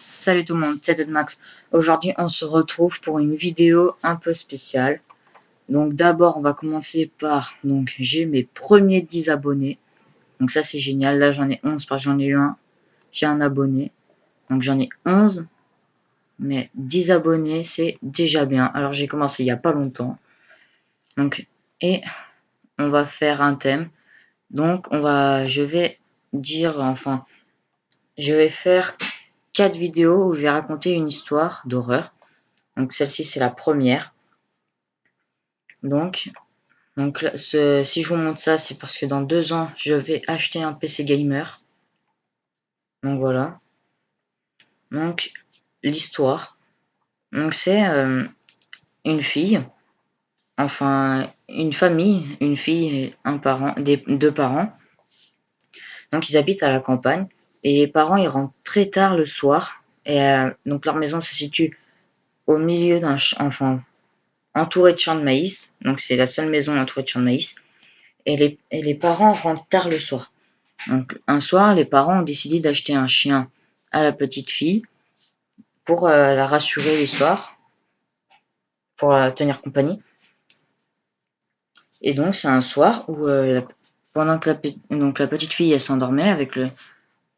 Salut tout le monde, c'est Max. Aujourd'hui, on se retrouve pour une vidéo un peu spéciale. Donc d'abord, on va commencer par... Donc j'ai mes premiers 10 abonnés. Donc ça, c'est génial. Là, j'en ai 11 parce que j'en ai eu un. J'ai un abonné. Donc j'en ai 11. Mais 10 abonnés, c'est déjà bien. Alors j'ai commencé il n'y a pas longtemps. Donc, et on va faire un thème. Donc je vais dire, enfin, je vais faire 4 vidéos où je vais raconter une histoire d'horreur. Donc celle-ci, c'est la première. Donc là, si je vous montre ça, c'est parce que dans 2 ans, je vais acheter un PC gamer. Donc voilà. Donc l'histoire. Donc c'est une fille, enfin une famille, une fille et un parent, deux parents. Donc ils habitent à la campagne et les parents ils rentrent très tard le soir. Et donc leur maison se situe au milieu d'un enfin entouré de champs de maïs. Donc c'est la seule maison entourée de champs de maïs. Et les parents rentrent tard le soir. Donc un soir, les parents ont décidé d'acheter un chien à la petite fille pour la rassurer les soirs, pour la tenir compagnie. Et donc c'est un soir où pendant que la petite fille elle s'endormait avec le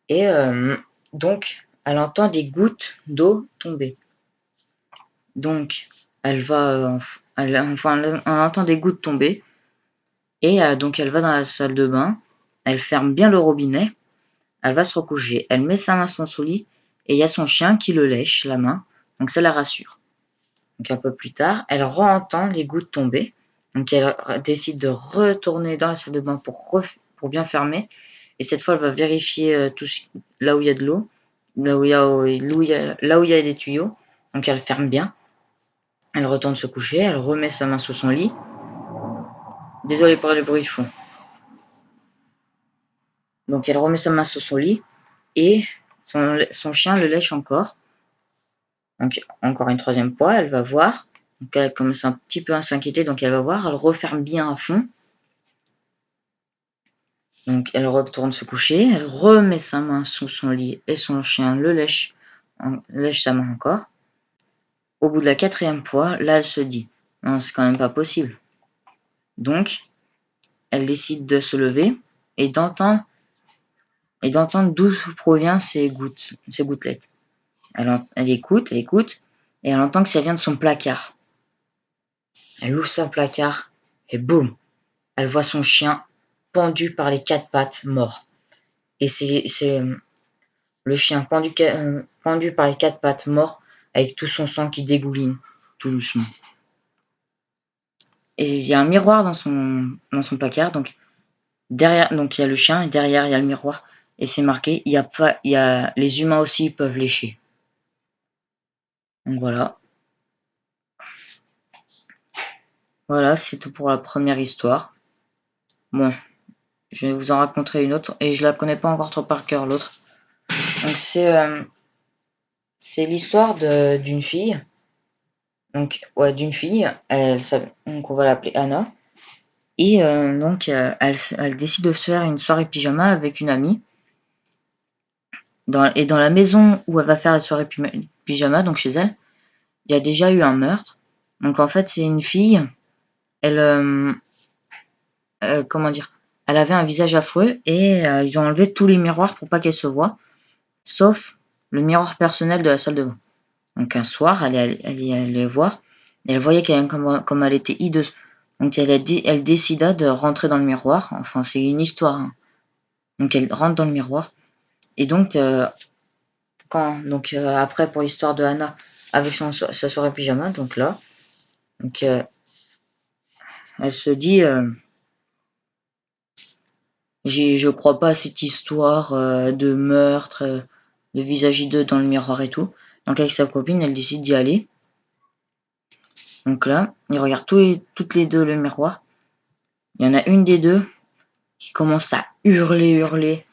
et donc elle entend des gouttes d'eau tomber. Donc elle va enfin on entend des gouttes tomber et donc elle va dans la salle de bain, elle ferme bien le robinet. Elle va se recoucher, elle met sa main sur son lit et il y a son chien qui le lèche la main, donc ça la rassure. Donc un peu plus tard, elle entend les gouttes tomber, donc elle décide de retourner dans la salle de bain pour bien fermer, et cette fois elle va vérifier là où il y a de l'eau, là où il y a des tuyaux, donc elle ferme bien, elle retourne se coucher, elle remet sa main sous son lit. Désolé pour les bruits de fond. Donc elle remet sa main sous son lit et son chien le lèche encore. Donc encore une troisième fois, elle va voir. Donc elle commence un petit peu à s'inquiéter, donc elle va voir, elle referme bien à fond. Donc elle retourne se coucher, elle remet sa main sous son lit et son chien le lèche sa main encore. Au bout de la 4e fois, là elle se dit, non c'est quand même pas possible. Donc elle décide de se lever et d'entendre d'où proviennent ces gouttelettes. Elle écoute, et elle entend que ça vient de son placard. Elle ouvre son placard et boum, elle voit son chien pendu par les 4 pattes mort. Et c'est le chien pendu par les 4 pattes mort avec tout son sang qui dégouline tout doucement. Et il y a un miroir dans son placard, donc derrière, donc il y a le chien et derrière il y a le miroir et c'est marqué les humains aussi peuvent lécher. Donc voilà. Voilà, c'est tout pour la première histoire. Bon, je vais vous en raconter une autre et je la connais pas encore trop par cœur l'autre. Donc c'est l'histoire d'une fille. Donc ouais, d'une fille, donc on va l'appeler Anna. Et donc elle décide de se faire une soirée pyjama avec une amie. Dans la maison où elle va faire la soirée pyjama, donc chez elle, il y a déjà eu un meurtre. Donc en fait c'est une fille, elle comment dire, elle avait un visage affreux et ils ont enlevé tous les miroirs pour pas qu'elle se voie, sauf le miroir personnel de la salle de bain. Donc un soir, elle y allait voir, et elle voyait comme elle était hideuse. Donc elle décida de rentrer dans le miroir. Enfin, c'est une histoire. Hein. Donc elle rentre dans le miroir. Et donc, après, pour l'histoire de Anna, avec sa soirée pyjama, donc là, donc, elle se dit, je crois pas à cette histoire de meurtre, de visage hideux dans le miroir et tout. Donc avec sa copine, elle décide d'y aller. Donc là, ils regardent toutes les deux le miroir. Il y en a une des deux qui commence à hurler.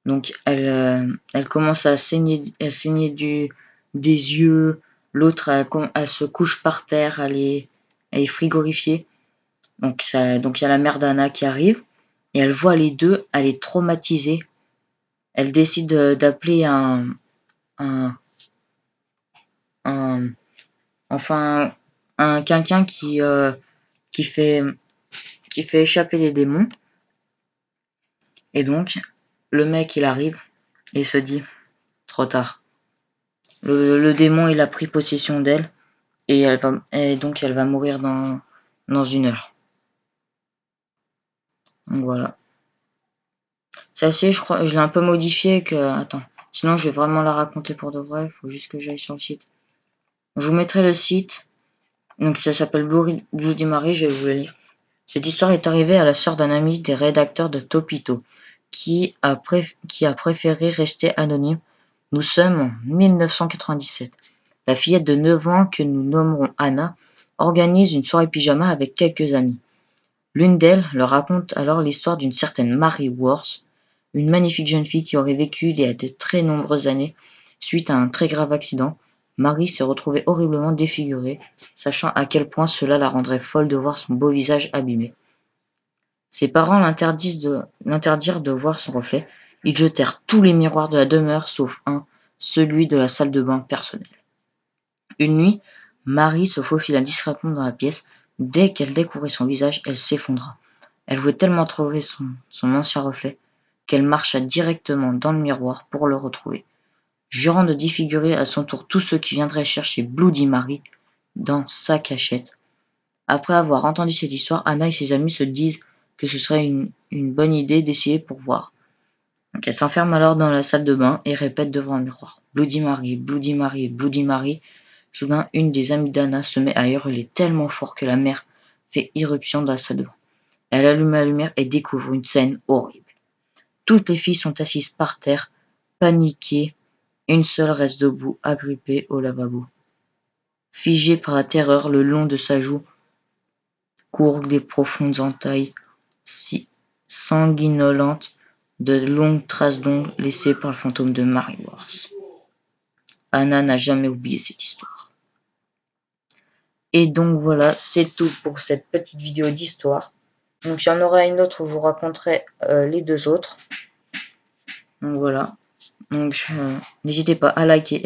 Donc elle commence à saigner des yeux. L'autre, elle se couche par terre, elle est frigorifiée. Donc il y a la mère d'Anna qui arrive et elle voit les deux, elle est traumatisée. Elle décide d'appeler un enfin un quelqu'un qui fait échapper les démons. Et donc le mec il arrive et il se dit trop tard. Le démon il a pris possession d'elle et donc elle va mourir dans 1 heure. Donc voilà. Celle-ci je crois je l'ai un peu modifié que attends. Sinon je vais vraiment la raconter pour de vrai, il faut juste que j'aille sur le site. Je vous mettrai le site. Donc ça s'appelle Bloody Mary, je vais vous le lire. Cette histoire est arrivée à la sœur d'un ami des rédacteurs de Topito, qui a préféré rester anonyme. Nous sommes en 1997. La fillette de 9 ans, que nous nommerons Anna, organise une soirée pyjama avec quelques amis. L'une d'elles leur raconte alors l'histoire d'une certaine Mary Worth, une magnifique jeune fille qui aurait vécu il y a de très nombreuses années suite à un très grave accident. Mary s'est retrouvée horriblement défigurée, sachant à quel point cela la rendrait folle de voir son beau visage abîmé. Ses parents l'interdirent de voir son reflet. Ils jetèrent tous les miroirs de la demeure sauf un, celui de la salle de bain personnelle. Une nuit, Mary se faufila discrètement dans la pièce. Dès qu'elle découvrit son visage, elle s'effondra. Elle voulait tellement trouver son ancien reflet qu'elle marcha directement dans le miroir pour le retrouver, jurant de défigurer à son tour tous ceux qui viendraient chercher Bloody Mary dans sa cachette. Après avoir entendu cette histoire, Anna et ses amis se disent que ce serait une bonne idée d'essayer pour voir. Donc elle s'enferme alors dans la salle de bain et répète devant un miroir « Bloody Mary, Bloody Mary, Bloody Mary ». Soudain, une des amies d'Anna se met à hurler tellement fort que la mère fait irruption dans la salle de bain. Elle allume la lumière et découvre une scène horrible. Toutes les filles sont assises par terre, paniquées. Une seule reste debout, agrippée au lavabo. Figée par la terreur, le long de sa joue courent des profondes entailles si sanguinolentes, de longues traces d'ongles laissées par le fantôme de Mary Worth. Anna n'a jamais oublié cette histoire. Et donc voilà, c'est tout pour cette petite vidéo d'histoire. Donc il y en aura une autre où je vous raconterai les 2 autres. Donc voilà. Donc n'hésitez pas à liker.